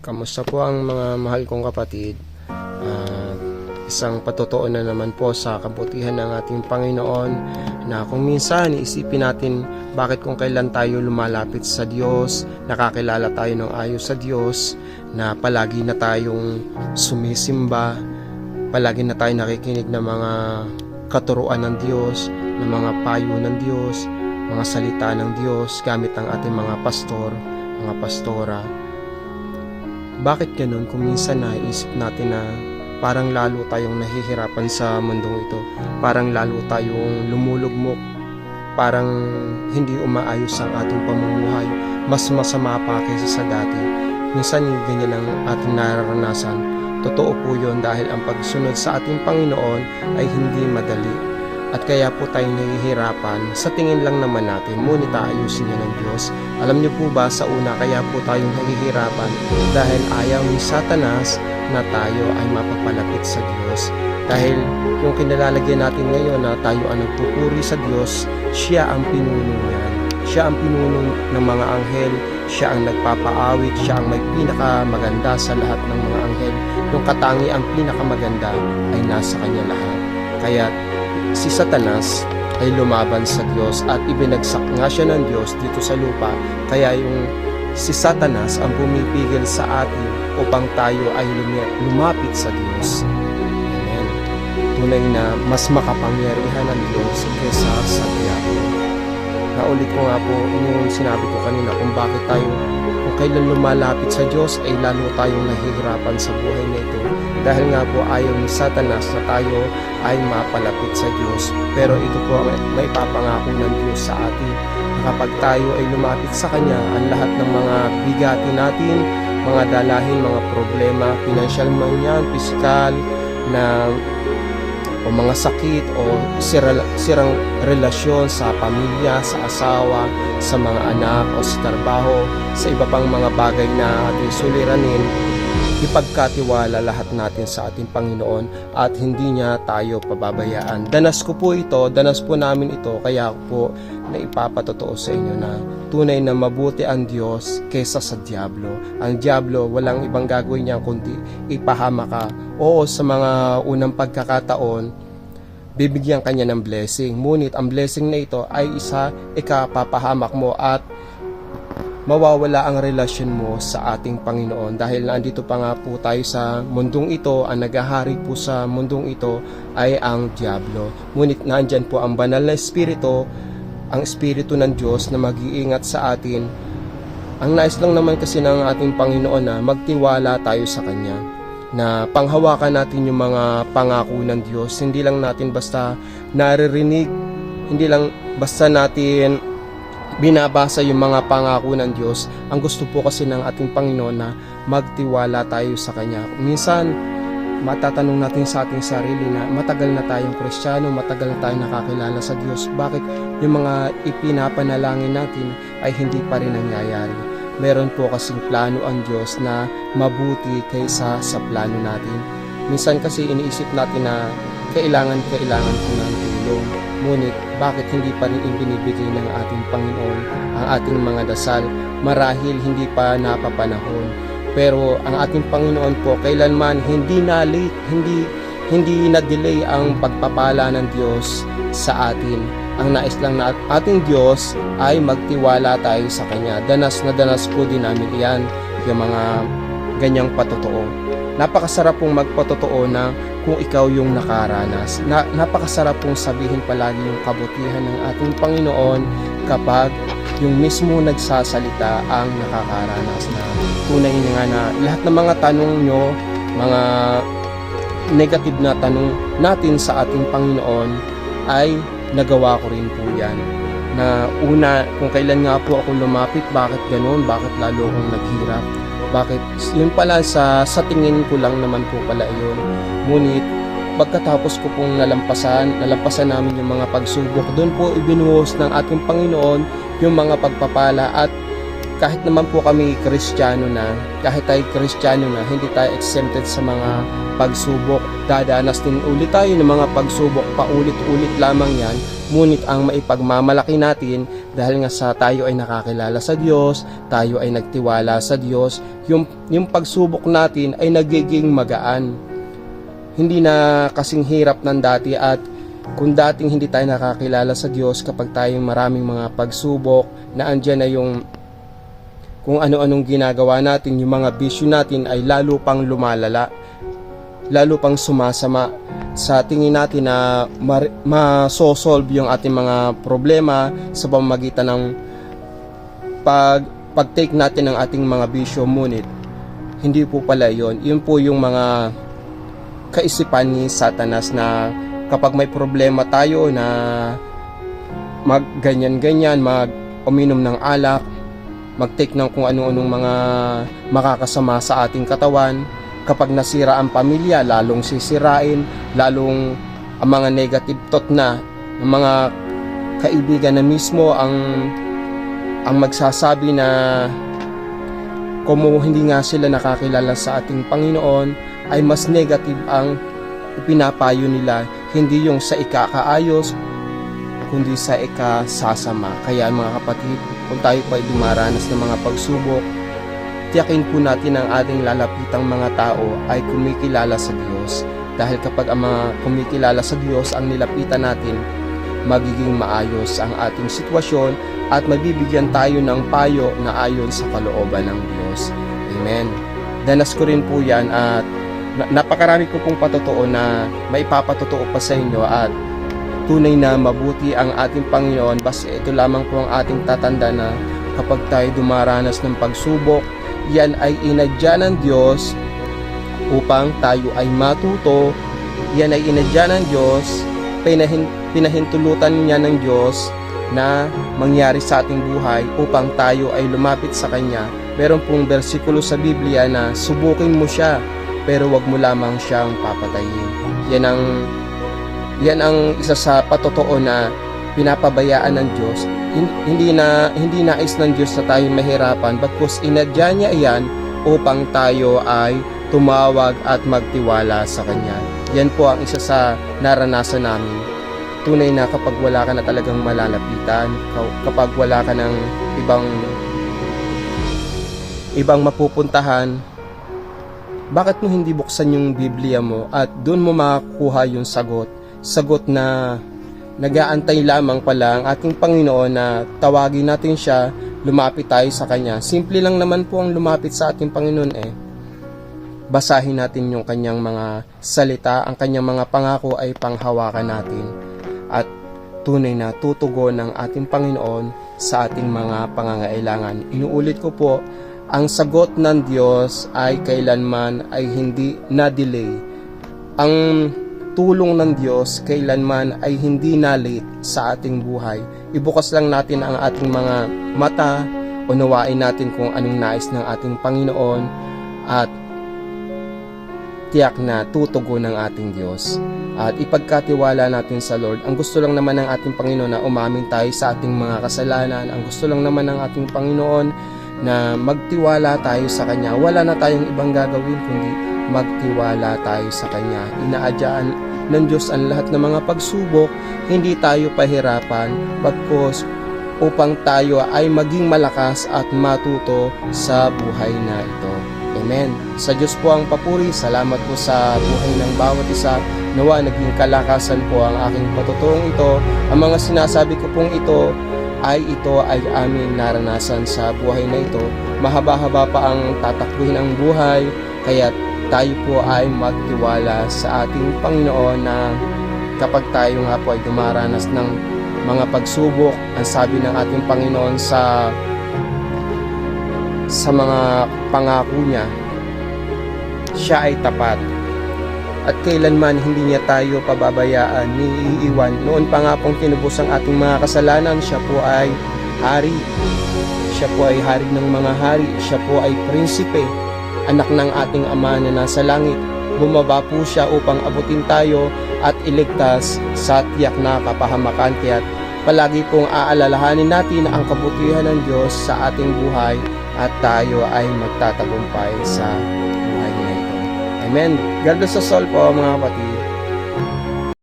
Kamusta po ang mga mahal kong kapatid? Isang patotoo na naman po sa kabutihan ng ating Panginoon na kung minsan iisipin natin bakit kung kailan tayo lumalapit sa Diyos, nakakilala tayo ng ayos sa Diyos, na palagi na tayong sumisimba, palagi na tayo nakikinig ng mga katuruan ng Diyos, ng mga payo ng Diyos, mga salita ng Diyos gamit ang ating mga pastor, mga pastora. Bakit ganun kung minsan naisip natin na parang lalo tayong nahihirapan sa mundong ito, parang lalo tayong lumulugmok, parang hindi umaayos ang ating pamumuhay, mas masama pa kaysa sa dati. Minsan ganyan ang ating nararanasan. Totoo po yun dahil ang pagsunod sa ating Panginoon ay hindi madali. At kaya po tayong nahihirapan sa tingin lang naman natin, ngunit aayusin niya ng Diyos. Alam niyo po ba sa una kaya po tayong nahihirapan dahil ayaw ni Satanas na tayo ay mapapalapit sa Diyos. Dahil yung kinalalagyan natin ngayon na tayo ang nagpupuri sa Diyos, siya ang pinuno niyan. Siya ang pinuno ng mga anghel, siya ang nagpapaawit, siya ang may pinakamaganda sa lahat ng mga anghel. Yung katangi ang pinakamaganda ay nasa kanya lahat. Kaya si Satanas ay lumaban sa Diyos at ibinagsak nga siya ng Diyos dito sa lupa. Kaya yung si Satanas ang pumipigil sa atin upang tayo ay lumapit sa Diyos. Amen. Tunay na mas makapangyarihan ang Diyos kaysa sa diablo. Naulit ko nga po yung sinabi ko kanina kung bakit tayo, kung kailan lumalapit sa Diyos ay lalo tayong nahihirapan sa buhay na ito. Dahil nga po ayaw ni Satanas na tayo ay mapalapit sa Diyos. Pero ito po ang maipapangako ng Diyos sa atin. Kapag tayo ay lumapit sa Kanya, ang lahat ng mga bigati natin, mga dalahin, mga problema, financial man yan, physical, na o mga sakit o sirang relasyon sa pamilya, sa asawa, sa mga anak o sa trabaho, sa iba pang mga bagay na ating suliranin, ipagkatiwala lahat natin sa ating Panginoon at hindi niya tayo pababayaan. Danas ko po ito, danas po namin ito, kaya po na ipapatotoo sa inyo na tunay na mabuti ang Diyos kaysa sa diablo. Ang diablo, walang ibang gagawin niya kundi ipahama ka. Oo, sa mga unang pagkakataon, bibigyan kanya ng blessing. Ngunit ang blessing na ito ay ikapapahamak mo at mawawala ang relasyon mo sa ating Panginoon dahil nandito pa nga po tayo sa mundong ito. Ang naghahari po sa mundong ito ay ang diablo. Ngunit nandyan po ang banal na espiritu, ang espiritu ng Diyos na mag-iingat sa atin. Ang nais lang naman kasi ng ating Panginoon na magtiwala tayo sa Kanya, na panghawakan natin yung mga pangako ng Diyos. Hindi lang natin basta naririnig, hindi lang basta natin binabasa yung mga pangako ng Diyos. Ang gusto po kasi ng ating Panginoon na magtiwala tayo sa Kanya. Minsan, matatanong natin sa ating sarili na matagal na tayong Kristiyano, matagal na tayong nakakilala sa Diyos. Bakit yung mga ipinapanalangin natin ay hindi pa rin nangyayari? Meron po kasing plano ang Diyos na mabuti kaysa sa plano natin. Minsan kasi iniisip natin na kailangan ko ng tulong. Ngunit bakit hindi pa rin ibinibigay ng ating Panginoon ang ating mga dasal? Marahil hindi pa napapanahon. Pero ang ating Panginoon po kailanman hindi na-late, hindi na-delay ang pagpapala ng Diyos sa atin. Ang nais lang na ating Diyos ay magtiwala tayo sa Kanya. Danas na danas po din namin iyan, yung mga ganyang patotoo. Napakasarap pong magpatotoo na kung ikaw yung nakaranas. Napakasarap pong sabihin palagi yung kabutihan ng ating Panginoon kapag yung mismo nagsasalita ang nakakaranas na tunay nga na lahat ng mga tanong nyo, mga negative na tanong natin sa ating Panginoon ay nagawa ko rin po yan. Na una, kung kailan nga po ako lumapit, bakit ganun, bakit lalo akong naghirap, bakit, yun pala sa tingin ko lang naman po pala yun. Ngunit, pagkatapos ko pong nalampasan namin yung mga pagsubok, doon po ibinuhos ng ating Panginoon yung mga pagpapala. At kahit naman po kami Kristiyano na, kahit tayo Kristiyano na, hindi tayo exempted sa mga pagsubok. Dadanas din ulit tayo ng mga pagsubok, paulit-ulit lamang yan. Ngunit ang maipagmamalaki natin Dahil nga sa tayo ay nakakilala sa Diyos, tayo ay nagtiwala sa Diyos, yung pagsubok natin ay nagiging magaan. Hindi na kasing hirap ng dati, at kung dating hindi tayo nakakilala sa Diyos, kapag tayo maraming mga pagsubok na andyan na yung kung ano-anong ginagawa natin, yung mga bisyo natin ay lalo pang lumalala, lalo pang sumasama. Sa tingin natin na masosolve yung ating mga problema sa pamamagitan ng pag-take natin ng ating mga bisyo, ngunit hindi po pala yun. Yun po yung mga kaisipan ni Satanas, na kapag may problema tayo na mag-ganyan-ganyan, mag-uminom ng alak, mag-take ng kung ano-anong mga makakasama sa ating katawan. Kapag nasira ang pamilya, lalong sisirain, lalong ang mga negative thought na ng mga kaibigan na mismo ang magsasabi na kung hindi nga sila nakakilala sa ating Panginoon, ay mas negative ang ipinapayo nila, hindi yung sa ikakaayos, kundi sa ikasasama. Kaya mga kapatid, kung tayo pa ay dumaranas ng mga pagsubok, tiyakin po natin ang ating lalapitang mga tao ay kumikilala sa Diyos. Dahil kapag ang mga kumikilala sa Diyos ang nilapitan natin, magiging maayos ang ating sitwasyon at mabibigyan tayo ng payo na ayon sa kalooban ng Diyos. Amen. Danas ko rin po yan, at napakarami ko pong patotoo na maipapatotoo pa sa inyo, at tunay na mabuti ang ating Panginoon. Basta ito lamang po ang ating tatanda, na kapag tayo dumaranas ng pagsubok, yan ay inadya ng Diyos upang tayo ay matuto. Yan ay inadya ng Diyos, pinahintulutan niya ng Diyos na mangyari sa ating buhay upang tayo ay lumapit sa Kanya. Meron pong bersikulo sa Biblia na subukin mo siya, pero wag mo lamang siyang papatayin. Yan ang isa sa patotoo na pinapabayaan ng Diyos. Hindi nais ng Diyos na tayo mahirapan, bagkus inadya niya iyan upang tayo ay tumawag at magtiwala sa Kanya. Yan po ang isa sa naranasan namin. Tunay na kapag wala ka na talagang malalapitan, kapag wala ka ng ibang mapupuntahan, bakit mo hindi buksan yung Biblia mo at doon mo makakuha yung sagot na nag-aantay lamang pala ang ating Panginoon na tawagin natin siya, lumapit tayo sa Kanya. Simple lang naman po ang lumapit sa ating Panginoon Basahin natin yung Kanyang mga salita, ang Kanyang mga pangako ay panghawakan natin, at tunay na tutugon ng ating Panginoon sa ating mga pangangailangan. Inuulit ko po, ang sagot ng Diyos ay kailanman ay hindi na-delay. Ang tulong ng Diyos kailanman ay hindi na-late sa ating buhay. Ibukas lang natin ang ating mga mata, unawain natin kung anong nais ng ating Panginoon, at tiyak na tutugon ng ating Diyos. At ipagkatiwala natin sa Lord. Ang gusto lang naman ng ating Panginoon na umamin tayo sa ating mga kasalanan. Ang gusto lang naman ng ating Panginoon na magtiwala tayo sa Kanya. Wala na tayong ibang gagawin kundi magtiwala tayo sa Kanya. Inaadyaan ng Diyos ang lahat ng mga pagsubok, hindi tayo pahirapan, bagkus upang tayo ay maging malakas at matuto sa buhay na ito. Amen. Sa Diyos po ang papuri. Salamat po sa buhay ng bawat isa. Nawa naging kalakasan po ang aking patutuong ito. Ang mga sinasabi ko pong ito ay aming naranasan sa buhay na ito. Mahaba-haba pa ang tatakbuhin ang buhay, kaya tayo po ay magtiwala sa ating Panginoon na kapag tayo nga po ay dumaranas ng mga pagsubok, ang sabi ng ating Panginoon sa mga pangako niya, siya ay tapat at kailanman hindi niya tayo pababayaan ni iiwan. Noon pa nga pong tinubos ang ating mga kasalanan, siya po ay hari. Siya po ay hari ng mga hari. Siya po ay prinsipe, anak ng ating Ama na nasa langit. Bumaba po siya upang abutin tayo at iligtas sa tiyak na kapahamakan. Kaya palagi pong aalalahanin natin ang kabutihan ng Diyos sa ating buhay at tayo ay magtatagumpay sa buhay na ito. Amen. God bless us all po mga kapatid.